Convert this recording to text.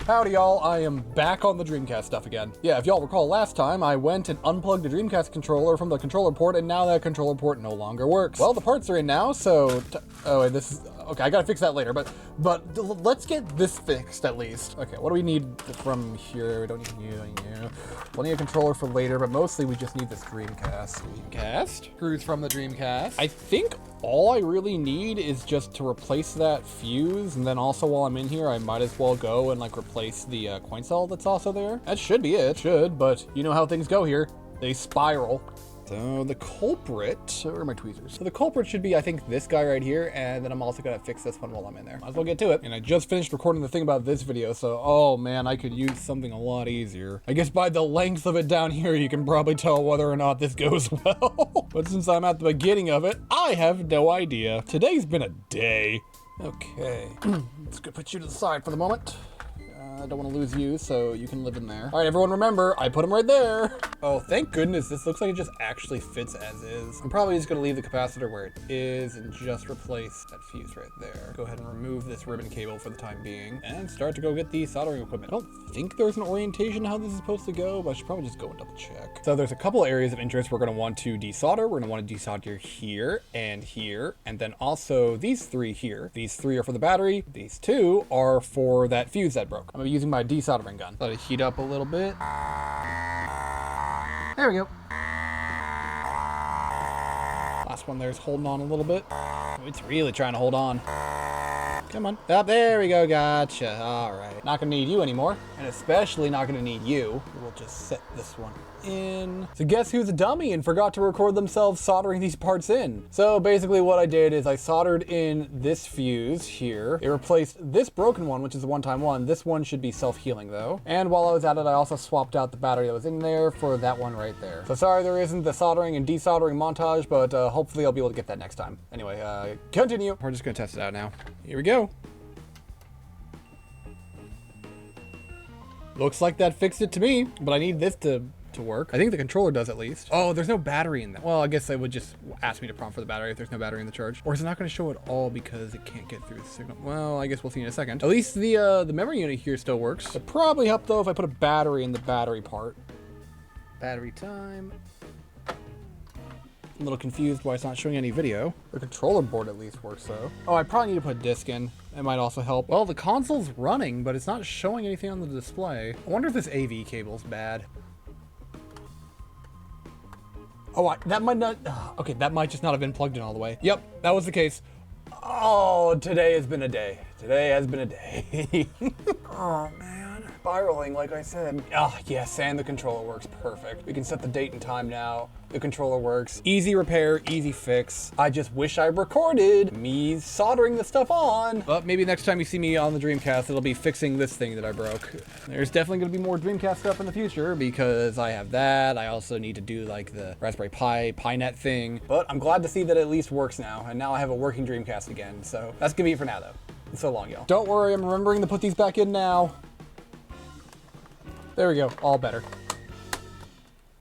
Howdy y'all, I am back on the Dreamcast stuff again. Yeah, if y'all recall last time, I went and unplugged the Dreamcast controller from the controller port, and now that controller port no longer works. Well, the parts are in now, so... oh, and this is... okay, I gotta fix that later, but let's get this fixed at least. Okay, what do we need from here? We don't need you, plenty of controller for later, but mostly we just need this Dreamcast. Dreamcast? Screws from the Dreamcast. I think all I really need is just to replace that fuse, and then also while I'm in here, I might as well go and like replace the coin cell that's also there. That should be it. Should, but you know how things go here. They spiral. So the culprit, where are my tweezers? So the culprit should be, I think, this guy right here, and then I'm also gonna fix this one while I'm in there. Might as well get to it. And I just finished recording the thing about this video, so, oh man, I could use something a lot easier. I guess by the length of it down here, you can probably tell whether or not this goes well. But since I'm at the beginning of it, I have no idea. Today's been a day. Okay, let's go put you to the side for the moment. I don't want to lose you, so you can live in there. All right, everyone remember, I put him right there. Oh, thank goodness, this looks like it just actually fits as is. I'm probably just gonna leave the capacitor where it is and just replace that fuse right there. Go ahead and remove this ribbon cable for the time being and start to go get the soldering equipment. I don't think there's an orientation how this is supposed to go, but I should probably just go and double check. So there's a couple areas of interest we're gonna want to desolder. We're gonna want to desolder here, and then also these three here. These three are for the battery. These two are for that fuse that broke. I'm gonna be using my desoldering gun. Let it heat up a little bit. There we go. Last one there's holding on a little bit. Oh, it's really trying to hold on. Come on. Up, there we go. Gotcha. All right. Not gonna need you anymore, and especially not gonna need you. We'll just set this one in. So guess who's a dummy and forgot to record themselves soldering these parts in? So basically what I did is I soldered in this fuse here. It replaced this broken one, which is the one-time one. This one should be self-healing though. And while I was at it, I also swapped out the battery that was in there for that one right there. So sorry there isn't the soldering and desoldering montage, but hopefully I'll be able to get that next time. Anyway, continue. We're just gonna test it out now. Here we go. Looks like that fixed it to me, but I need this to work. I think the controller does at least. Oh, there's no battery in that. Well, I guess they would just ask me to prompt for the battery if there's no battery in the charge. Or is it not going to show at all because it can't get through the signal? Well, I guess we'll see in a second. At least the memory unit here still works. It'd probably help though if I put a battery in the battery part. Battery time. A little confused why it's not showing any video. The controller board at least works though. Oh, I probably need to put a disc in. It might also help. Well, the console's running, but it's not showing anything on the display. I wonder if this AV cable's bad. Oh, that might not, okay, that might just not have been plugged in all the way. Yep, that was the case. Oh, today has been a day. Today has been a day. Oh man, spiraling like I said. Oh yes, and the controller works perfect. We can set the date and time now. The controller works. Easy repair, easy fix. I just wish I recorded me soldering the stuff on. But maybe next time you see me on the Dreamcast, it'll be fixing this thing that I broke. There's definitely gonna be more Dreamcast stuff in the future because I have that. I also need to do like the Raspberry Pi, PiNet thing. But I'm glad to see that it at least works now. And now I have a working Dreamcast again. So that's gonna be it for now though. So long, y'all. Don't worry, I'm remembering to put these back in now. There we go, all better.